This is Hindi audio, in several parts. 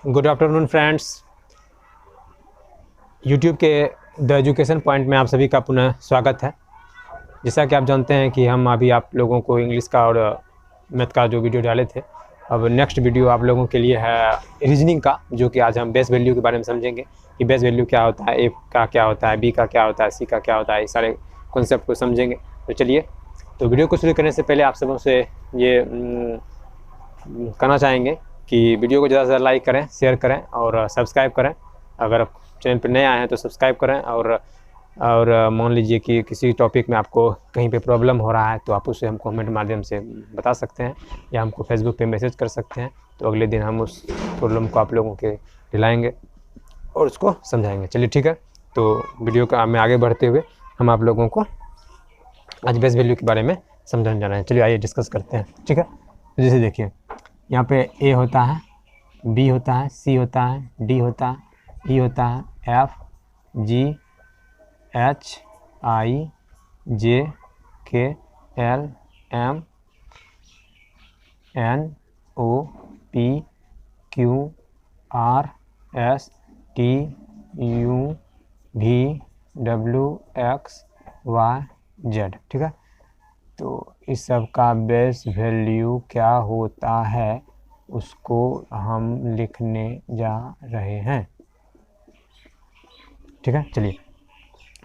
Good afternoon friends. यूट्यूब के द एजुकेशन पॉइंट में आप सभी का पुनः स्वागत है। जैसा कि आप जानते हैं कि हम अभी आप लोगों को इंग्लिश का और मैथ का जो वीडियो डाले थे, अब नेक्स्ट वीडियो आप लोगों के लिए है रीजनिंग का, जो कि आज हम बेस वैल्यू के बारे में समझेंगे कि बेस वैल्यू क्या होता है, ए का क्या होता है, बी का क्या होता है, सी का क्या होता है, ये सारे कॉन्सेप्ट को समझेंगे। तो चलिए, तो वीडियो को शुरू करने से पहले आप सबों से ये कहना चाहेंगे कि वीडियो को ज़्यादा से ज़्यादा लाइक करें, शेयर करें और सब्सक्राइब करें। अगर आप चैनल पर नए आए हैं तो सब्सक्राइब करें और मान लीजिए कि किसी टॉपिक में आपको कहीं पे प्रॉब्लम हो रहा है तो आप उसे हमको कमेंट माध्यम से बता सकते हैं या हमको फेसबुक पे मैसेज कर सकते हैं। तो अगले दिन हम उस प्रॉब्लम को आप लोगों के दिलाएंगे और उसको समझाएंगे। चलिए ठीक है, तो वीडियो का में आगे बढ़ते हुए हम आप लोगों को आज बेस वैल्यू के बारे में समझाने जा रहे हैं। चलिए आइए डिस्कस करते हैं। ठीक है, तो जैसे देखिए यहाँ पे ए होता है, बी होता है, सी होता है, डी होता है, ई होता है, F, ji, H, I, J, K, L, M, N, O, P, Q, R, S, T, U, V, W, X, Y, Z. ठीक है, तो इस सब का बेस वैल्यू क्या होता है उसको हम लिखने जा रहे हैं। ठीक है, चलिए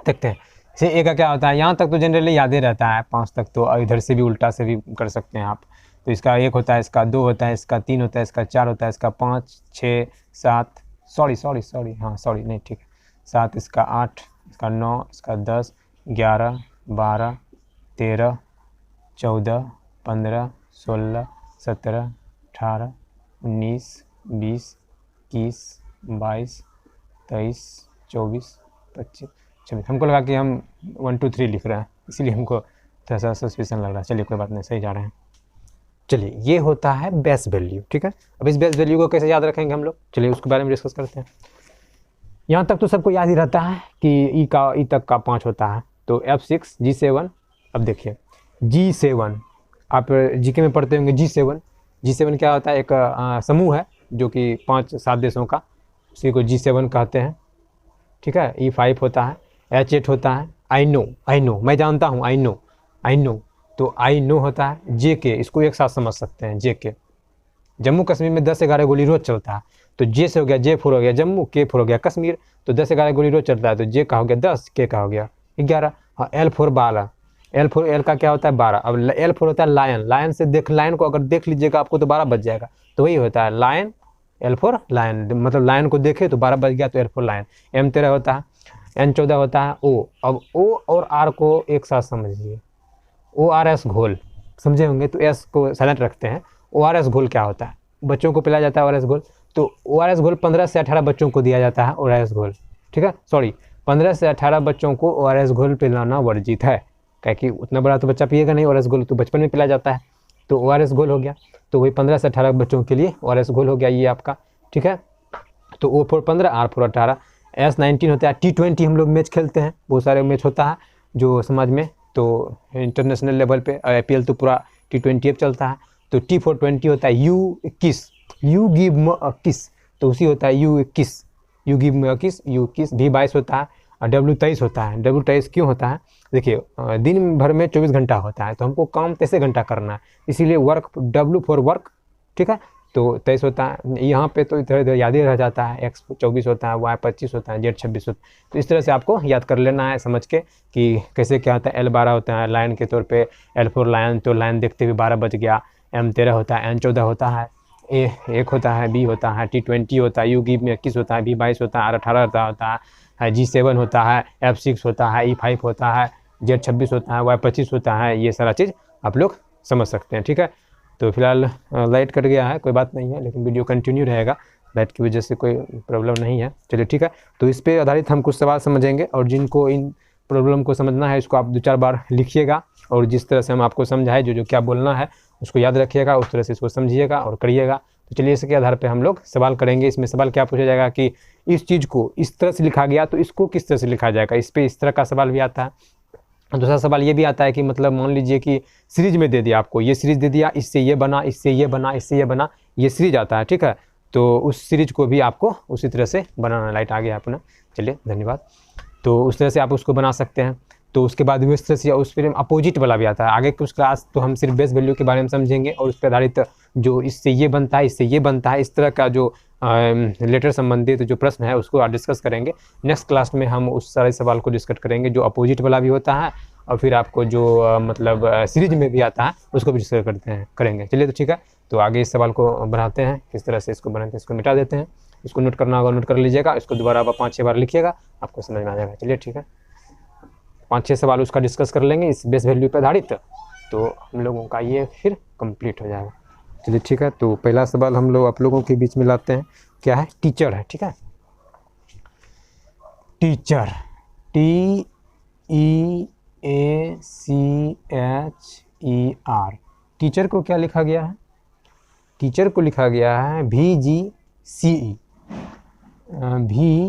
देखते हैं। जैसे ए का क्या होता है, यहाँ तक तो जनरली याद ही रहता है, 5 तक तो इधर से भी उल्टा से भी कर सकते हैं आप। तो इसका 1 होता है, इसका 2 होता है, इसका 3 होता है, इसका 4 होता है, इसका 5, 6, 7, सॉरी नहीं, ठीक है, 7, इसका 8, इसका 9, इसका 10, 11, 12, 13, 14, 15, 16, 17, 18, 19, 20, 21, 22, 23, 24, 25, 26। हमको लगा कि हम 1 2 3 लिख रहे हैं, इसीलिए हमको थोड़ा सा सस्पिशन लग रहा है। चलिए कोई बात नहीं, सही जा रहे हैं। चलिए, ये होता है बेस वैल्यू। ठीक है, अब इस बेस वैल्यू को कैसे याद रखेंगे हम लोग, चलिए उसके बारे में डिस्कस करते हैं। यहाँ तक तो सबको याद ही रहता है कि ई तक का 5 होता है, तो F6, G7। अब देखिए G7, आप जीके में पढ़ते होंगे G7 क्या होता है, एक समूह है जो कि 5-7 देशों का, उसी को G7 कहते हैं। ठीक है, E5 होता है, H8 होता है, आई नो मैं जानता हूँ, आई नो तो आई नो होता है। JK, इसको एक साथ समझ सकते हैं, JK जम्मू कश्मीर में 10-11 गोली रोज चलता है, तो J से हो गया, J4 हो गया जम्मू, K4 हो गया कश्मीर, तो 10-11 गोली रोज चलता है, तो J का हो गया 10, K का हो गया 11। हाँ, L4 12, L का क्या होता है 12। अब L4 होता है लायन से लाइन को अगर देख लीजिएगा आपको तो 12 बज जाएगा, तो वही होता है लायन, L4 लायन, मतलब लायन को देखे तो 12 बज गया, तो L4 लायन। M13 होता है, N14 होता है O। अब O और R को एक साथ समझिए, ORS घोल समझे होंगे, तो S को साइलेंट रखते हैं। ORS घोल क्या होता है, बच्चों को पिलाया जाता है ORS घोल, तो ORS घोल 15 से 18 बच्चों को दिया जाता है ORS घोल। ठीक है, सॉरी 15 से 18 बच्चों को ORS घोल पिलाना वर्जित है, क्योंकि उतना बड़ा तो बच्चा पिएगा नहीं, ORS घोल तो बचपन में पिलाया जाता है, तो ORS घोल हो गया, तो वही 15 से 18 बच्चों के लिए ORS घोल हो गया ये आपका। ठीक है, तो O4 15, R4 18, S19 होता है। T20 हम लोग मैच खेलते हैं, बहुत सारे मैच होता है जो समाज में, तो इंटरनेशनल लेवल पे IPL तो पूरा T20 अब चलता है, तो T4 20 होता है। U21, यू गिव म अ किस, तो उसी होता है U21, यू गिव म अ किस, U21। V22 होता है और W23 होता है। W23 क्यों होता है, देखिए दिन भर में 24 घंटा होता है, तो हमको काम 23 घंटा करना है, इसीलिए वर्क, W फॉर वर्क। ठीक है, तो 23 होता है। यहाँ पे तो इधर इधर याद ही रह जाता है, X 24 होता है, Y 25 होता है, Z 26 होता है। तो इस तरह से आपको याद कर लेना है समझ के कि कैसे क्या होता है। L 12 होता है लाइन के तौर पे, L4 लाइन, तो लाइन देखते हुए 12 बज गया। M13 होता है, N14 होता है, A1 होता है, B होता है, T20 होता है, U गिव में 21 होता है, V22 होता है, R18 होता है, G7 होता है, F6 होता है, E5 होता है, Z 26 होता है, Y 25 होता है। ये सारा चीज़ आप लोग समझ सकते हैं। ठीक है, तो फिलहाल लाइट कट गया है, कोई बात नहीं है, लेकिन वीडियो कंटिन्यू रहेगा, लाइट की वजह से कोई प्रॉब्लम नहीं है। चलिए ठीक है, तो इस पे आधारित हम कुछ सवाल समझेंगे, और जिनको इन प्रॉब्लम को समझना है इसको आप 2-4 बार लिखिएगा, और जिस तरह से हम आपको समझाए जो क्या बोलना है उसको याद रखिएगा, उस तरह से इसको समझिएगा और करिएगा। तो चलिए इसके आधार पर हम लोग सवाल करेंगे। इसमें सवाल क्या पूछा जाएगा कि इस चीज़ को इस तरह से लिखा गया तो इसको किस तरह से लिखा जाएगा, इस पर इस तरह का सवाल भी आता है। दूसरा सवाल ये भी आता है कि मतलब मान लीजिए कि सीरीज में दे दिया आपको, ये सीरीज दे दिया, इससे ये बना, इससे ये बना, इससे ये बना, ये सीरीज आता है। ठीक है, तो उस सीरीज को भी आपको उसी तरह से बनाना। लाइट आ गया अपना, चलिए धन्यवाद। तो उस तरह से आप उसको बना सकते हैं। तो उसके बाद भी उस तरह से उस पर अपोजिट वाला भी आता है। आगे कुछ क्लास तो हम सिर्फ बेस वैल्यू के बारे में समझेंगे और उस पर आधारित जो इससे ये बनता है, इससे ये बनता है, इस तरह का जो लेटर संबंधित जो प्रश्न है उसको डिस्कस करेंगे। नेक्स्ट क्लास में हम उस सारे सवाल को डिस्कस करेंगे जो अपोजिट वाला भी होता है और फिर आपको जो मतलब सीरीज में भी आता है उसको भी डिस्कस करेंगे। चलिए तो ठीक है, तो आगे इस सवाल को बढ़ाते हैं, किस तरह से इसको बनाते हैं। इसको मिटा देते हैं, इसको नोट करना होगा नोट कर लीजिएगा, इसको दोबारा आप 5-6 बार लिखिएगा, आपको समझ में आ जाएगा। चलिए ठीक है, 5-6 सवाल उसका डिस्कस कर लेंगे इस बेस वैल्यू पर आधारित, तो हम लोगों का ये फिर कंप्लीट हो जाएगा। चलिए ठीक है, तो पहला सवाल हम लोग आप लोगों के बीच में लाते हैं, क्या है, टीचर है। ठीक है, टीचर, TEACHER। टीचर को क्या लिखा गया है? टीचर को लिखा गया है VGCE, VGCE।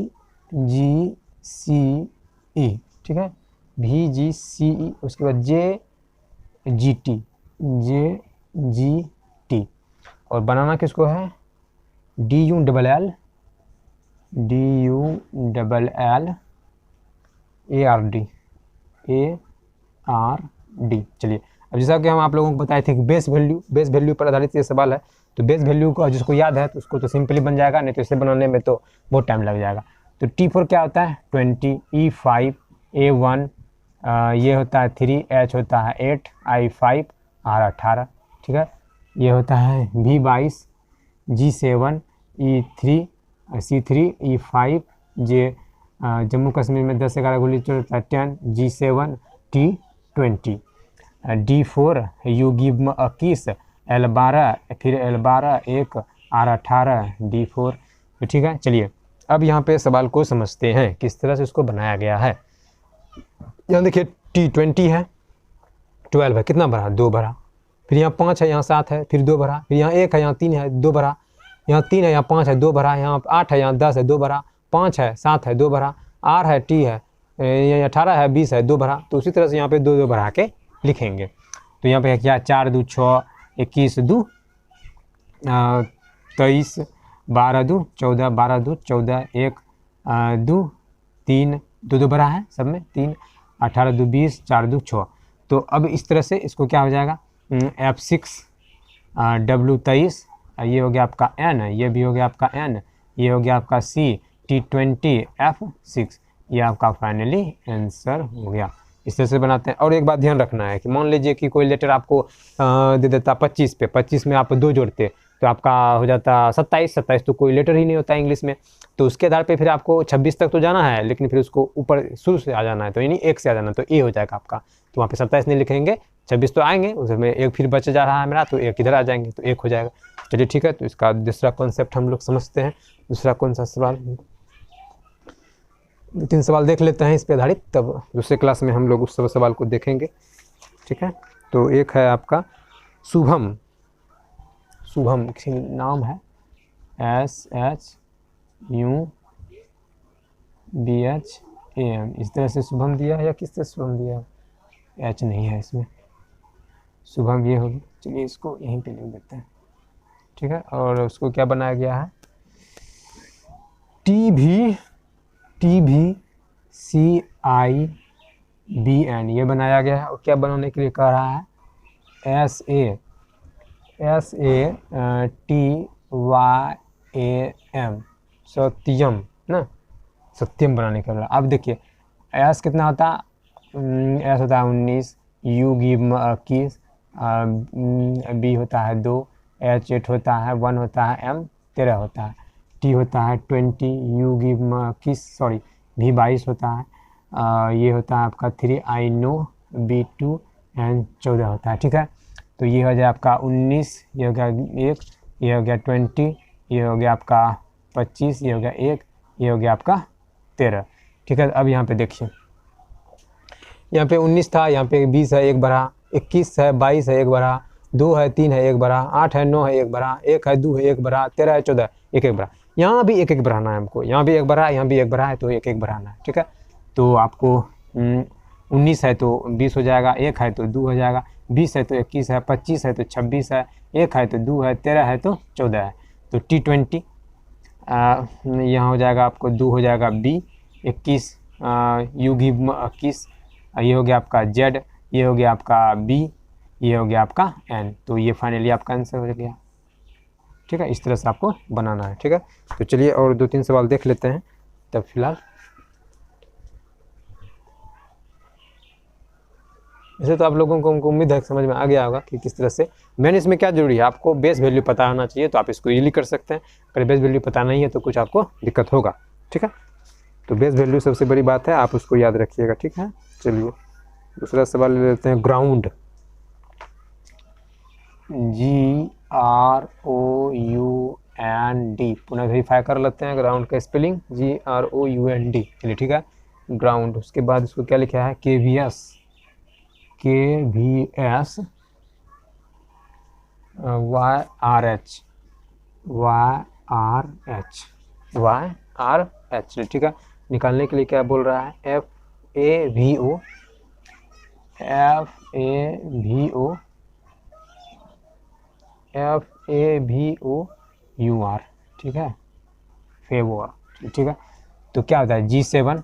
ठीक है, VGCE। उसके बाद JGT। और बनाना किसको है? DULLARD। चलिए, अब जैसा कि हम आप लोगों को बताए थे कि बेस वैल्यू पर आधारित ये सवाल है, तो बेस वैल्यू को जिसको याद है तो उसको तो सिंपली बन जाएगा, नहीं तो इसे बनाने में तो बहुत टाइम लग जाएगा। तो T4 क्या होता है? 20, E5, A1, ये होता है 3, H होता है 8, I5, R 18। ठीक है, ये होता है V22, G7, E3, C3, E5, Jammu Kashmir में 10-11 गोली चलता है 10, G7, T20, D4, U give म 21, L12, फिर L12, 1, R 18, D4। तो ठीक है, चलिए अब यहाँ पे सवाल को समझते हैं किस तरह से इसको बनाया गया है। यहाँ देखिए T20 है, 12 है, कितना भरा? 2 भरा। फिर यहाँ 5 है, यहाँ 7 है, फिर 2 भरा। फिर यहाँ 1 है, यहाँ 3 है, 2 भरा। यहाँ 3 है, यहाँ 5 है, 2 भरा। यहाँ 8 है, यहाँ 10 है, 2 भरा। 5 है, 7 है, 2 भरा। R है, T है, यहाँ 18 है, 20 है, 2 भरा। तो उसी तरह से यहाँ पे 2 भरा के लिखेंगे। तो यहाँ पे क्या? 4 2 6, 21 2 23, 12 2 14, 12 2 14, 1 2 3, 2 भरा है सब में, 3, 18 2 20, 4 2 6। तो अब इस तरह से इसको क्या हो जाएगा? F6, W23, ये हो गया आपका N, ये भी हो गया आपका N, ये हो गया आपका C, T20, F6। ये आपका फाइनली आंसर हो गया। इस तरह से बनाते हैं। और एक बात ध्यान रखना है कि मान लीजिए कि कोई लेटर आपको दे देता 25 पे, 25 में आप 2 जोड़ते तो आपका हो जाता 27, 27 तो कोई लेटर ही नहीं होता इंग्लिश में। तो उसके आधार पे फिर आपको 26 तक तो जाना है, लेकिन फिर उसको ऊपर शुरू से आ जाना है, तो यानी 1 से आ जाना, तो ए हो जाएगा आपका। तो वहाँ पे 27 नहीं लिखेंगे, 26 तो आएंगे, उसमें 1 फिर बच जा रहा है मेरा, तो 1 इधर आ जाएंगे, तो 1 हो जाएगा। चलिए ठीक है, तो इसका दूसरा कॉन्सेप्ट हम लोग समझते हैं। दूसरा कौन सा सवाल? 2-3 सवाल देख लेते हैं इस पर आधारित, तब दूसरे क्लास में हम लोग उस सब सवाल को देखेंगे। ठीक है, तो एक है आपका शुभम। शुभम किसी नाम है, SHUBHAM, इस तरह से शुभम दिया है या किस तरह शुभम दिया है? H नहीं है इसमें, शुभम ये होगी। चलिए इसको यहीं पे लिख देते हैं। ठीक है, और उसको क्या बनाया गया है? TVCIBN ये बनाया गया है। और क्या बनाने के लिए कह रहा है? SATYAM, सत्यम ना, सत्यम बनाने के लिए। अब देखिए S कितना होता है? S होता है 19, U गिव म 21, B होता है 2, H 8 होता है, 1 होता है, M 13 होता है, T होता है 20, U गिव म 21, सॉरी V 22 होता है, ये होता है आपका 3, I नो, B 2 एंड 14 होता है। ठीक है, तो ये हो जाए आपका 19, ये हो गया 1, ये हो गया 20, ये हो गया आपका 25, ये हो गया 1, ये हो गया आपका 13। ठीक है, अब यहाँ पे देखिए, यहाँ पे 19 था, यहाँ पे 20 है 1 भरा, 21 है 22 है 1 भरा, 2 है 3 है 1 भरा, 8 है 9 है 1 भरा, 1 है 2 है 1 भरा, 13 है 14 1 1 भरा। यहाँ भी 1 1 भराना है हमको, यहाँ भी 1 भरा है, यहाँ भी 1 भरा है, तो 1 1 भराना है। ठीक है, तो आपको 19 है तो 20 हो जाएगा, 1 है तो 2 हो जाएगा, 20 है तो 21 है, 25 है तो 26 है, 1 है तो 2 है, 13 है तो 14 है। तो T20 यहाँ हो जाएगा आपको 2 हो जाएगा बी, 21 यू गिव 21, ये हो गया आपका जेड, ये हो गया आपका बी, ये हो गया आपका एन। तो ये फाइनली आपका आंसर हो गया। ठीक है, इस तरह से आपको बनाना है। ठीक है, तो चलिए और 2-3 सवाल देख लेते हैं तब फिलहाल। वैसे तो आप लोगों को उम्मीद है समझ में आ गया होगा कि किस तरह से मैंने इसमें क्या जरूरी है, आपको बेस वैल्यू पता होना चाहिए, तो आप इसको इजीली कर सकते हैं। अगर बेस वैल्यू पता नहीं है तो कुछ आपको दिक्कत होगा। ठीक है, तो बेस वैल्यू सबसे बड़ी बात है, आप उसको याद रखिएगा। ठीक है, चलिए दूसरा सवाल ले लेते हैं। ग्राउंड, GROUND, पुनः वेरीफाई कर लेते हैं ग्राउंड का स्पेलिंग, GROUND। चलिए ठीक है, ग्राउंड। उसके बाद इसको क्या लिखा है, KVS YRH। ठीक है, निकालने के लिए क्या बोल रहा है, FAVO FAVOUR। ठीक है, फेवोर। ठीक है, तो क्या होता है, G7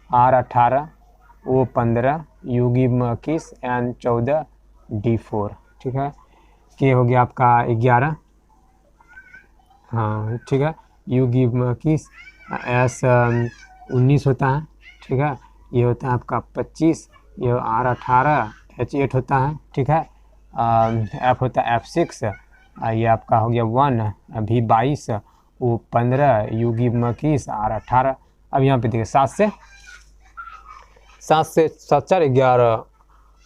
R18 O15 U give 21 N 14 D4। ठीक है, के हो गया आपका 11, हाँ ठीक है, U गिव 21 S 19 होता है। ठीक है, ये होता है आपका 25, ये R18 H8 होता है। ठीक है, F होता है F6, ये आपका हो गया 1 V 22 O15 U give 21 R18। अब यहाँ पे देखिए 7 से 7 4 11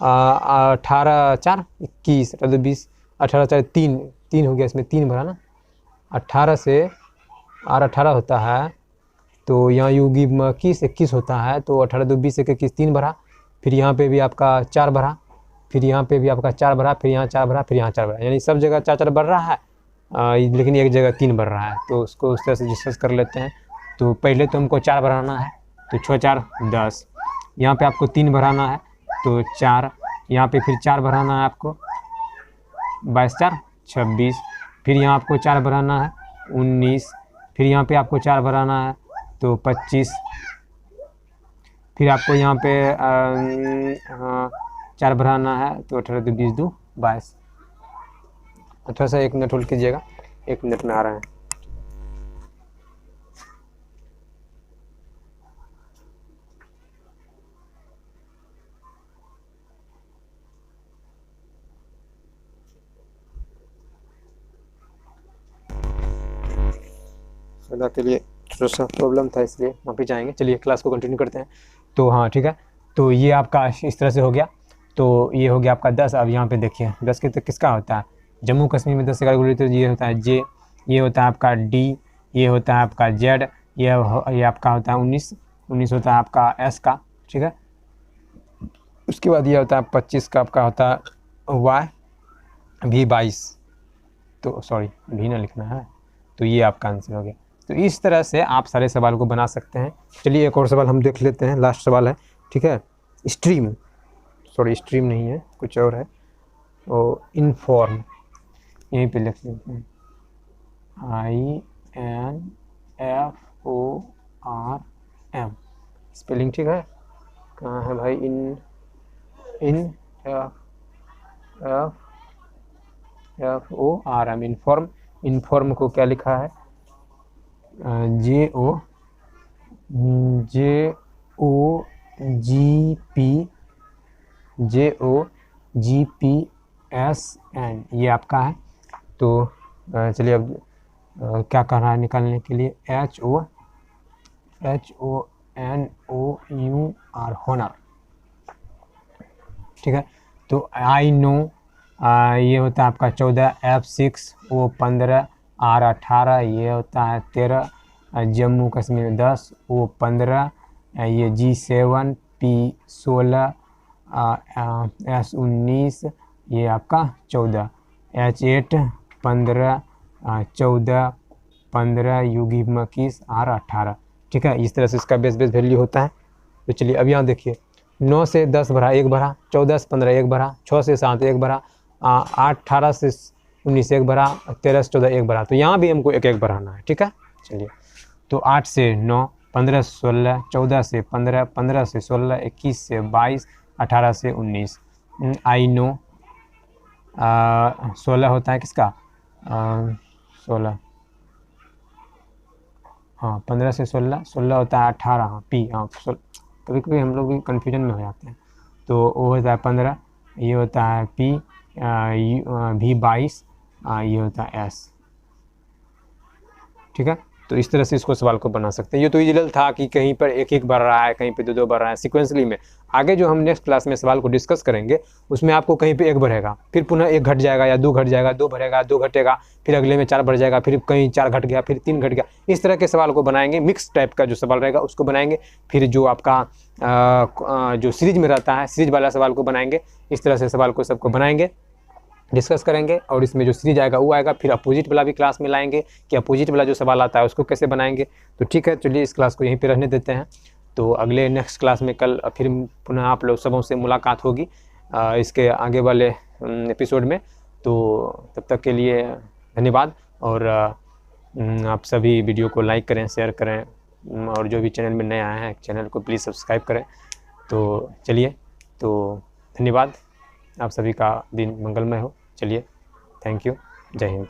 18 4 21 20 18 4 3 हो गया, इसमें 3 भरा ना, 18 से R18 होता है, तो यहाँ U गिव 21 होता है, तो 18 2 20 21 3 भरा, फिर यहाँ पे भी आपका 4 भरा, फिर यहाँ पे भी आपका 4 भरा, फिर यहाँ 4 भरा, फिर यहाँ 4 भरा, यानी सब जगह 4 बढ़ रहा है, लेकिन एक जगह 3 बढ़ रहा है। तो उसको उस तरह से डिस्कस कर लेते हैं। तो पहले तो हमको 4 बढ़ाना है, तो 6 4 10, यहाँ पे आपको 3 बढ़ाना है तो 4, यहाँ पे फिर 4 बढ़ाना है आपको, 22 4 26, फिर यहाँ आपको 4 बढ़ाना है 19, फिर यहाँ पे आपको 4 बढ़ाना है तो 25, फिर आपको यहाँ पे 4 बढ़ाना है तो 18 2 20 2 22। थोड़ा सा 1 मिनट होल्ड कीजिएगा, 1 मिनट में आ रहे हैं। सदा के लिए थोड़ा सा प्रॉब्लम था, इसलिए माफी चाहेंगे। चलिए क्लास को कंटिन्यू करते हैं। तो हाँ ठीक है, तो ये आपका इस तरह से हो गया। तो ये हो गया आपका 10। अब यहाँ पे देखिए 10 के तो किसका होता है, जम्मू कश्मीर में 10 से कैलकुलेट, तो ये होता है जे, ये होता है आपका डी, ये होता है आपका जेड, ये आपका होता है 19 होता है आपका एस का। ठीक है, उसके बाद ये होता है 25 का आपका होता है वाई, भी 22, तो सॉरी भी ना लिखना है, तो ये आपका आंसर हो गया। तो इस तरह से आप सारे सवाल को बना सकते हैं। चलिए एक और सवाल हम देख लेते हैं, लास्ट सवाल है। ठीक है, स्ट्रीम, सॉरी स्ट्रीम नहीं है, कुछ और है, और इनफॉर्म, यहीं पे लिख लेते हैं, INFORM, स्पेलिंग ठीक है, कहाँ है भाई, INFORM, इनफॉर्म। इनफॉर्म को क्या लिखा है, JOGPSN, ये आपका है। तो चलिए अब क्या कर रहा है निकालने के लिए, HONOUR, होनर। ठीक है, तो आई नो, ये होता है आपका 14, F6 O15 R18, ये होता है 13, जम्मू कश्मीर 10 O15, ये G7 P16 S19, ये आपका 14, H8 15 14 15 U गिव 21 R18। ठीक है, इस तरह से इसका बेस वैल्यू होता है। तो चलिए अब यहाँ देखिए, 9 से 10 भरा 1 भरा, 14 से 15 1 भरा, 6 से 7 1 भरा, 8 18 से 19 से 1 बढ़ा, 13 से 14 1 बढ़ा, तो यहाँ भी हमको 1 1 बढ़ाना है, ठीक है। चलिए, तो 8 से 9, 15 से 16, 14 से 15, 15 से 16, 21 से 22, 18 से 19। आई नो 16 होता है किसका, 16, हाँ 15 से 16, 16 होता है 18, हाँ पी, हाँ कभी कभी हम लोग भी कन्फ्यूजन में हो जाते हैं। तो वो होता है 15, ये होता है पी, भी 22, ये होता है एस, ठीक है। तो इस तरह से इसको सवाल को बना सकते हैं। ये तो इजील था कि कहीं पर 1 1 बढ़ रहा है, कहीं पे 2 2 बढ़ रहा है सिक्वेंसली में। आगे जो हम नेक्स्ट क्लास में सवाल को डिस्कस करेंगे उसमें आपको कहीं पे 1 बढ़ेगा, फिर पुनः 1 घट जाएगा या 2 घट जाएगा, 2 बढ़ेगा, 2 घटेगा, फिर अगले में 4 बढ़ जाएगा, फिर कहीं 4 घट गया, फिर 3 घट गया। इस तरह के सवाल को बनाएंगे, मिक्स टाइप का जो सवाल रहेगा उसको बनाएंगे। फिर जो आपका जो सीरीज में रहता है सीरीज वाला सवाल को बनाएंगे। इस तरह से सवाल को सबको बनाएंगे, डिस्कस करेंगे, और इसमें जो सीरीज आएगा वो आएगा। फिर अपोजिट वाला भी क्लास में लाएंगे कि अपोजिट वाला जो सवाल आता है उसको कैसे बनाएंगे। तो ठीक है, चलिए इस क्लास को यहीं पे रहने देते हैं। तो अगले नेक्स्ट क्लास में कल फिर पुनः आप लोग सबों से मुलाकात होगी इसके आगे वाले एपिसोड में। तो तब तक के लिए धन्यवाद, और आप सभी वीडियो को लाइक करें, शेयर करें, और जो भी चैनल में नए आए हैं चैनल को प्लीज़ सब्सक्राइब करें। तो चलिए, तो धन्यवाद, आप सभी का दिन मंगलमय हो। चलिए, थैंक यू, जय हिंद।